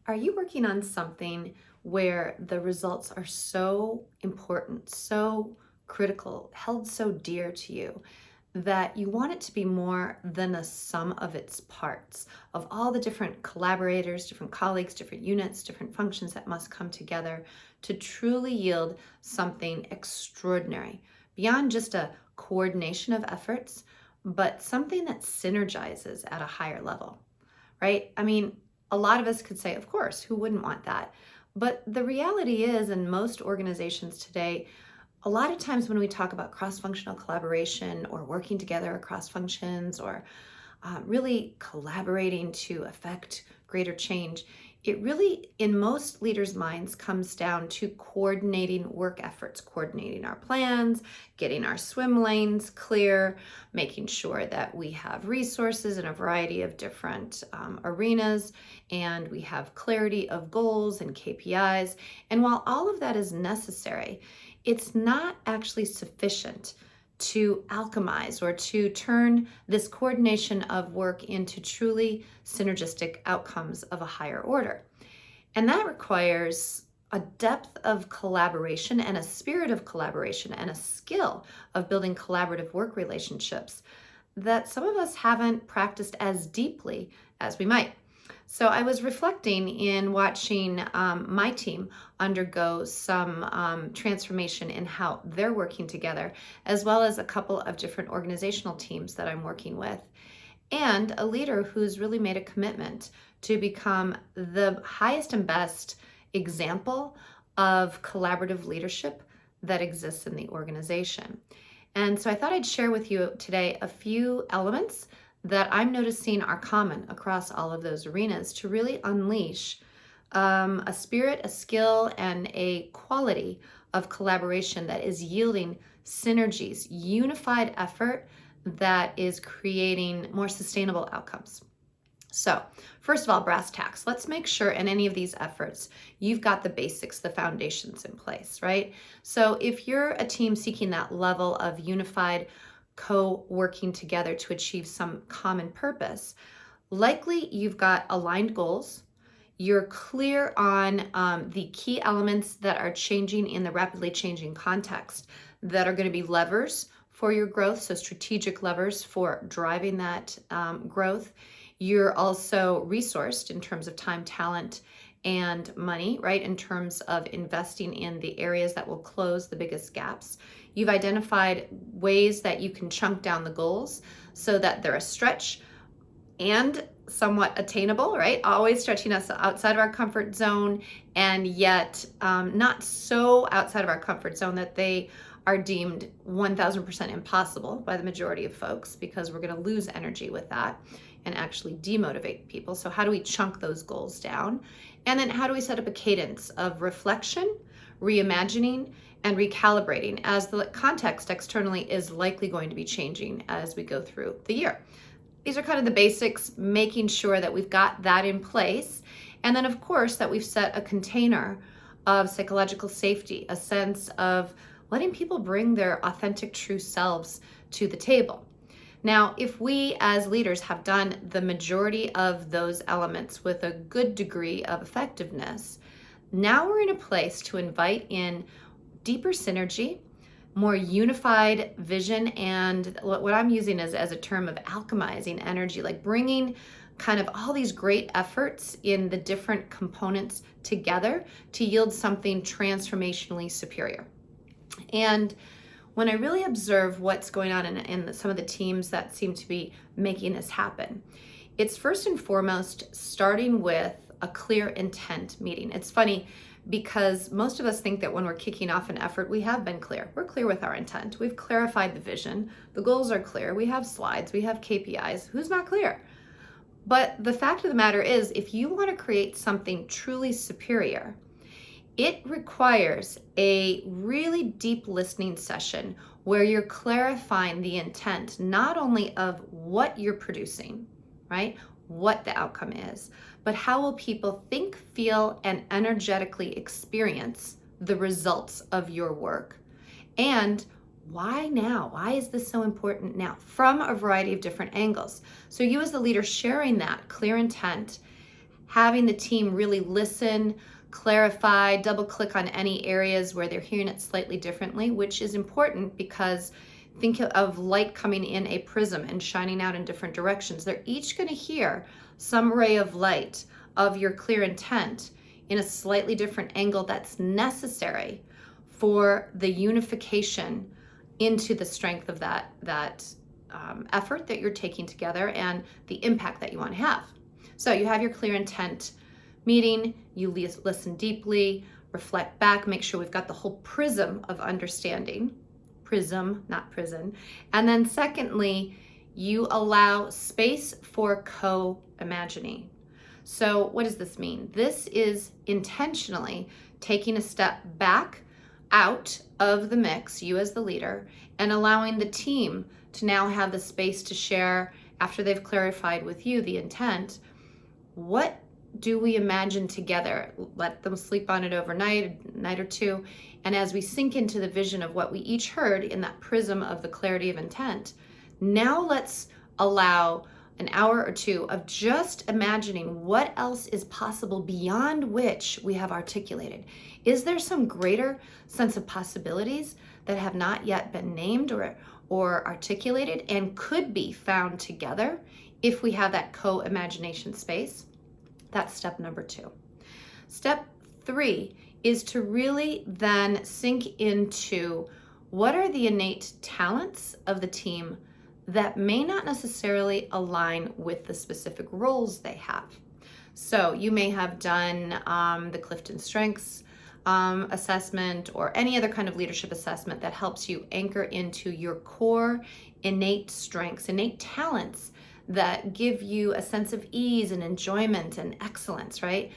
Are you working on something where the results are so important, so critical, held so dear to you that you want it to be more than the sum of its parts, of all the different collaborators, different colleagues, different units, different functions that must come together to truly yield something extraordinary, beyond just a coordination of efforts, but something that synergizes at a higher level? Right? I mean, a lot of us could say, of course, who wouldn't want that? But the reality is, in most organizations today, a lot of times when we talk about cross-functional collaboration or working together across functions or really collaborating to affect greater change, it really, in most leaders' minds, comes down to coordinating work efforts, coordinating our plans, getting our swim lanes clear, making sure that we have resources in a variety of different arenas, and we have clarity of goals and KPIs. And while all of that is necessary, it's not actually sufficient to alchemize or to turn this coordination of work into truly synergistic outcomes of a higher order. And that requires a depth of collaboration and a spirit of collaboration and a skill of building collaborative work relationships that some of us haven't practiced as deeply as we might. So I was reflecting in watching my team undergo some transformation in how they're working together, as well as a couple of different organizational teams that I'm working with, and a leader who's really made a commitment to become the highest and best example of collaborative leadership that exists in the organization. And so I thought I'd share with you today a few elements that I'm noticing are common across all of those arenas to really unleash a spirit, a skill, and a quality of collaboration that is yielding synergies, unified effort that is creating more sustainable outcomes. So, first of all, brass tacks. Let's make sure in any of these efforts, you've got the basics, the foundations in place, right? So if you're a team seeking that level of unified co-working together to achieve some common purpose, likely you've got aligned goals. You're clear on the key elements that are changing in the rapidly changing context that are going to be levers for your growth, so strategic levers for driving that growth. You're also resourced in terms of time, talent, and money, right? In terms of investing in the areas that will close the biggest gaps. You've identified ways that you can chunk down the goals so that they're a stretch and somewhat attainable, right? Always stretching us outside of our comfort zone, and yet not so outside of our comfort zone that they are deemed 1000% impossible by the majority of folks, because we're going to lose energy with that and actually demotivate people. So how do we chunk those goals down? And then how do we set up a cadence of reflection, reimagining, and recalibrating, as the context externally is likely going to be changing as we go through the year? These are kind of the basics, making sure that we've got that in place. And then, of course, that we've set a container of psychological safety, a sense of letting people bring their authentic, true selves to the table. Now, if we as leaders have done the majority of those elements with a good degree of effectiveness, now we're in a place to invite in deeper synergy, more unified vision, and what I'm using as a term of alchemizing energy, like bringing kind of all these great efforts in the different components together to yield something transformationally superior. And when I really observe what's going on in some of the teams that seem to be making this happen, it's first and foremost starting with a clear intent meeting. It's funny because most of us think that when we're kicking off an effort, we have been clear. We're clear with our intent. We've clarified the vision. The goals are clear. We have slides. We have KPIs. Who's not clear? But the fact of the matter is, if you want to create something truly superior, it requires a really deep listening session where you're clarifying the intent, not only of what you're producing, right? What the outcome is, but how will people think, feel, and energetically experience the results of your work? And why now? Why is this so important now? From a variety of different angles. So you as the leader sharing that clear intent, having the team really listen, clarify, double click on any areas where they're hearing it slightly differently, which is important because think of light coming in a prism and shining out in different directions. They're each going to hear some ray of light of your clear intent in a slightly different angle that's necessary for the unification into the strength of that effort that you're taking together and the impact that you want to have. So you have your clear intent meeting, you listen deeply, reflect back, make sure we've got the whole prism of understanding, prism, not prison. And then secondly, you allow space for co-imagining. So what does this mean? This is intentionally taking a step back out of the mix, you as the leader, and allowing the team to now have the space to share, after they've clarified with you the intent, what do we imagine together? Let them sleep on it overnight, a night or two. And as we sink into the vision of what we each heard in that prism of the clarity of intent, now let's allow an hour or two of just imagining what else is possible beyond which we have articulated. Is there some greater sense of possibilities that have not yet been named or articulated and could be found together if we have that co-imagination space? That's step number 2. Step 3 is to really then sink into what are the innate talents of the team that may not necessarily align with the specific roles they have. So you may have done the Clifton Strengths assessment or any other kind of leadership assessment that helps you anchor into your core innate strengths, innate talents that give you a sense of ease and enjoyment and excellence, right?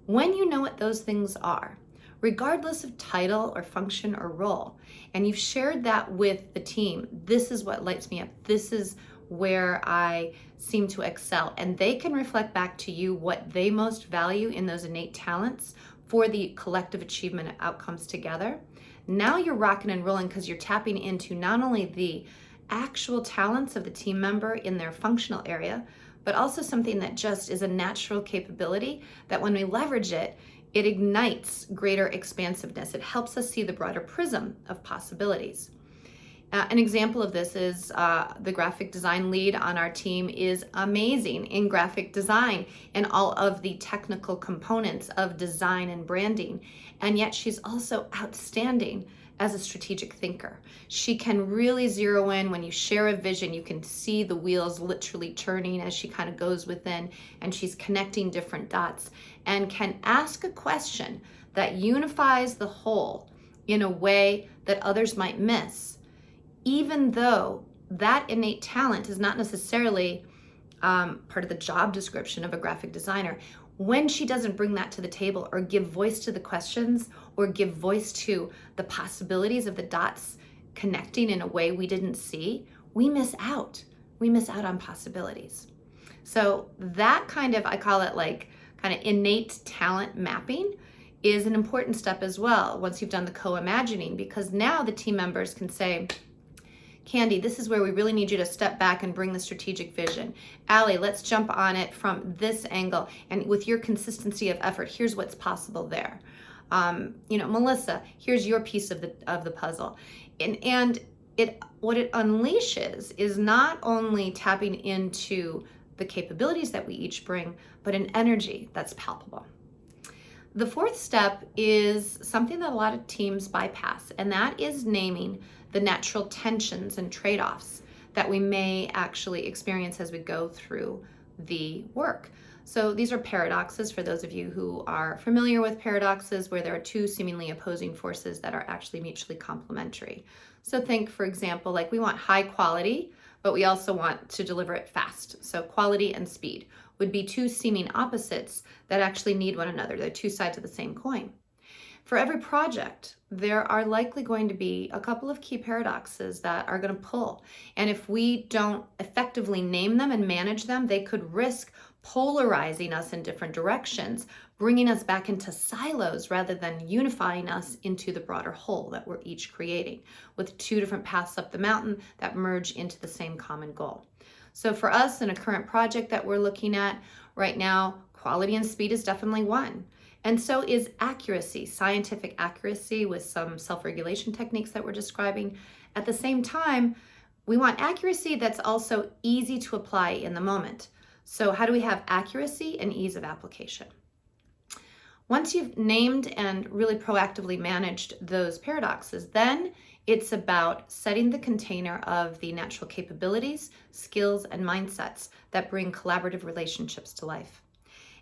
When you know what those things are, regardless of title or function or role, and you've shared that with the team, this is what lights me up, this is where I seem to excel, and they can reflect back to you what they most value in those innate talents for the collective achievement outcomes together. Now you're rocking and rolling because you're tapping into not only the actual talents of the team member in their functional area, but also something that just is a natural capability that when we leverage it, it ignites greater expansiveness. It helps us see the broader prism of possibilities. An example of this is the graphic design lead on our team is amazing in graphic design and all of the technical components of design and branding. And yet she's also outstanding as a strategic thinker. She can really zero in when you share a vision. You can see the wheels literally turning as she kind of goes within, and she's connecting different dots and can ask a question that unifies the whole in a way that others might miss, even though that innate talent is not necessarily part of the job description of a graphic designer. When she doesn't bring that to the table or give voice to the questions or give voice to the possibilities of the dots connecting in a way we didn't see, we miss out. We miss out on possibilities. So that kind of, I call it like kind of innate talent mapping, is an important step as well once you've done the co-imagining, because now the team members can say, Candy, this is where we really need you to step back and bring the strategic vision. Allie, let's jump on it from this angle. And with your consistency of effort, here's what's possible there. Melissa, here's your piece of the puzzle. And what it unleashes is not only tapping into the capabilities that we each bring, but an energy that's palpable. The 4th step is something that a lot of teams bypass, and that is naming the natural tensions and trade-offs that we may actually experience as we go through the work. So these are paradoxes for those of you who are familiar with paradoxes, where there are two seemingly opposing forces that are actually mutually complementary. So think, for example, like we want high quality, but we also want to deliver it fast. So quality and speed would be two seeming opposites that actually need one another. They're two sides of the same coin. For every project, there are likely going to be a couple of key paradoxes that are going to pull. And if we don't effectively name them and manage them, they could risk polarizing us in different directions, bringing us back into silos rather than unifying us into the broader whole that we're each creating, with two different paths up the mountain that merge into the same common goal. So for us in a current project that we're looking at right now, Quality and speed is definitely one. And so is accuracy, scientific accuracy with some self-regulation techniques that we're describing. At the same time, we want accuracy that's also easy to apply in the moment. So how do we have accuracy and ease of application? Once you've named and really proactively managed those paradoxes, then it's about setting the container of the natural capabilities, skills, and mindsets that bring collaborative relationships to life.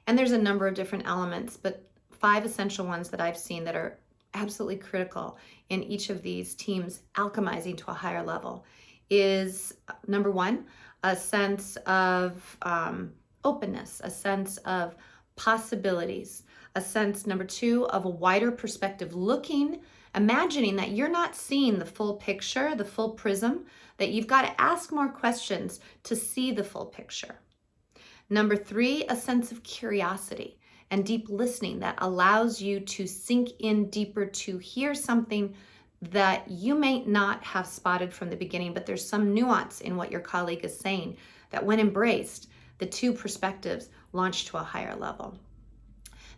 And there's a number of different elements, but 5 essential ones that I've seen that are absolutely critical in each of these teams alchemizing to a higher level is number 1, a sense of openness, a sense of possibilities, a sense, number 2, of a wider perspective, imagining that you're not seeing the full picture, the full prism, that you've got to ask more questions to see the full picture. Number 3, a sense of curiosity and deep listening that allows you to sink in deeper to hear something that you may not have spotted from the beginning, but there's some nuance in what your colleague is saying that when embraced, the 2 perspectives launch to a higher level.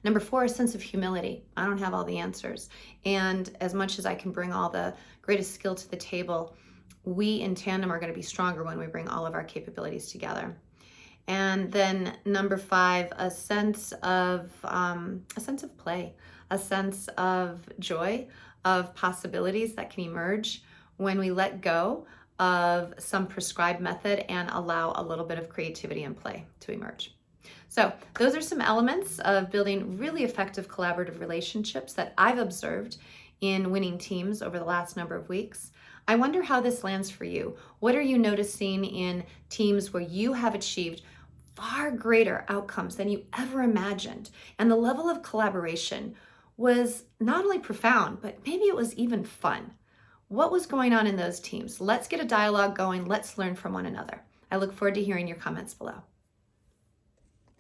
Number 4, a sense of humility. I don't have all the answers. And as much as I can bring all the greatest skill to the table, we in tandem are going to be stronger when we bring all of our capabilities together. And then number 5, a sense of play, a sense of joy, of possibilities that can emerge when we let go of some prescribed method and allow a little bit of creativity and play to emerge. So those are some elements of building really effective collaborative relationships that I've observed in winning teams over the last number of weeks. I wonder how this lands for you. What are you noticing in teams where you have achieved far greater outcomes than you ever imagined? And the level of collaboration was not only profound, but maybe it was even fun. What was going on in those teams? Let's get a dialogue going. Let's learn from one another. I look forward to hearing your comments below.